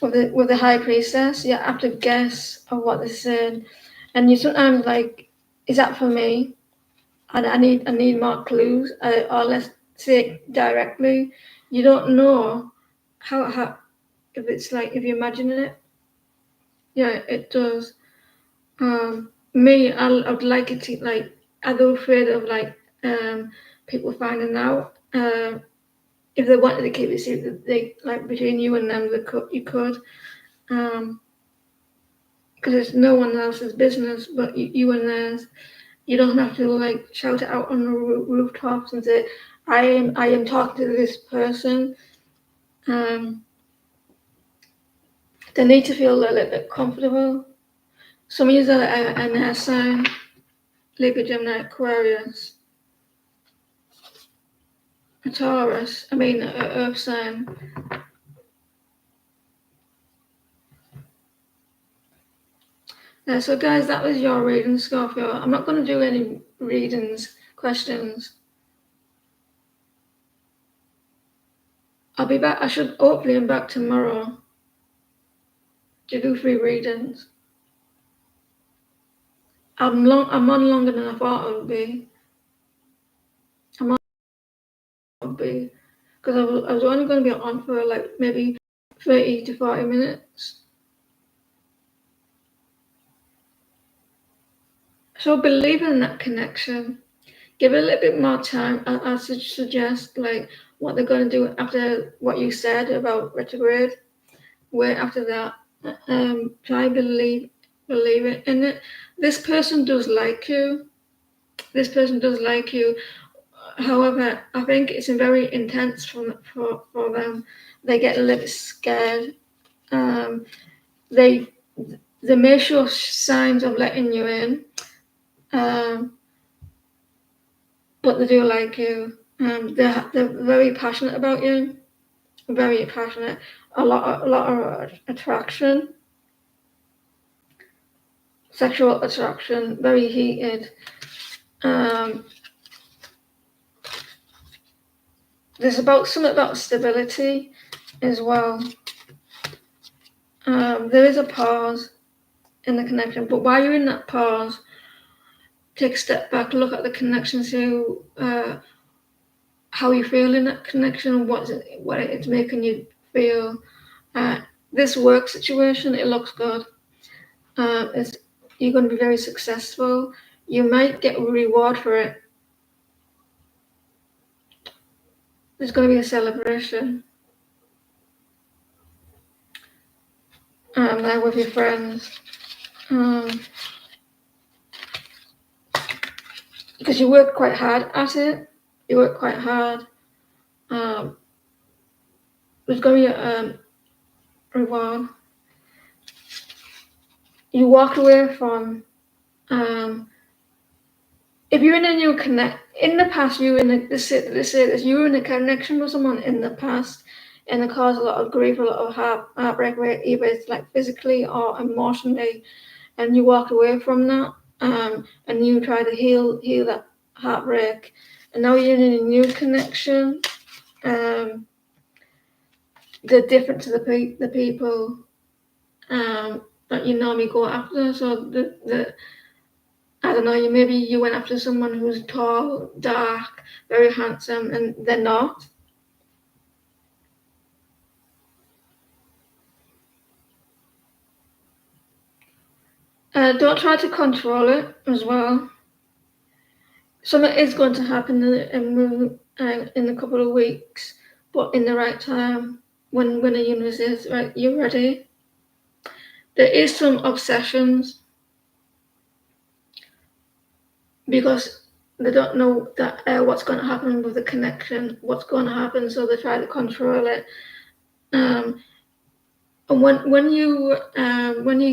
With the High Priestess, you have to guess of what they're saying, and you sometimes like, is that for me? I need more clues, or let's say it directly. You don't know how if it's like if you're imagining it. Yeah, it does. Me, I would like it to like. I'm afraid of like people finding out. If they wanted to keep it secret, they like between you and them, you could. Because it's no one else's business but you and theirs. You don't have to like shout it out on the rooftops and say, I am talking to this person. They need to feel a little bit comfortable. Some of you are an air sign, Libra, Gemini, Aquarius, a Taurus, an earth sign. So guys, that was your reading, Scorpio. I'm not going to do any readings, questions. I'll be back. I should hopefully be back tomorrow to do 3 readings. I'm on longer than I thought I would be. Because I was only going to be on for like maybe 30 to 40 minutes. So believe in that connection. Give it a little bit more time. I suggest like what they're going to do after what you said about retrograde. Wait after that. Try believe in it. This person does like you. This person does like you. However, I think it's very intense for them. They get a little bit scared. They may show signs of letting you in, but they do like you. They're very passionate about you. Very passionate. A lot of attraction. Sexual attraction. Very heated. There's something about stability as well. There is a pause in the connection, but while you're in that pause, take a step back, look at the connection, see how you feel in that connection, what it's making you feel. This work situation, it looks good. You're going to be very successful. You might get a reward for it. There's going to be a celebration there with your friends. Because you work quite hard at it. You work quite hard. There's going to be a reward. You walk away from. If you're in a new in the past, you were in you were in a connection with someone in the past, and it caused a lot of grief, a lot of heartbreak, either it's like physically or emotionally, and you walked away from that, and you try to heal that heartbreak, and now you're in a new connection. They're different to the people that you normally go after. So I don't know, maybe you went after someone who's tall, dark, very handsome, and they're not. Don't try to control it as well. Something is going to happen in a couple of weeks, but in the right time, when the universe is right, you're ready. There is some obsessions because they don't know that what's going to happen with the connection, what's going to happen, so they try to control it. And when you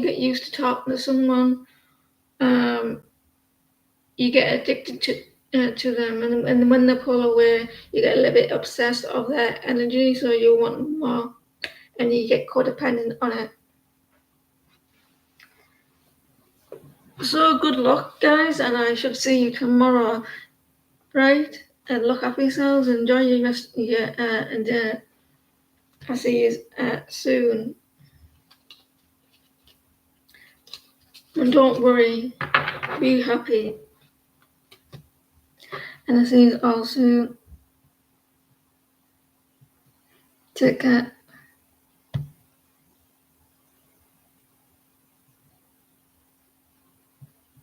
get used to talking to someone, you get addicted to them, and when they pull away, you get a little bit obsessed of their energy, so you want more, and you get codependent on it. So good luck, guys, and I should see you tomorrow, right? And look after yourselves, enjoy your rest, and I'll see you soon. And don't worry, be happy, and I'll see you all soon. Take care.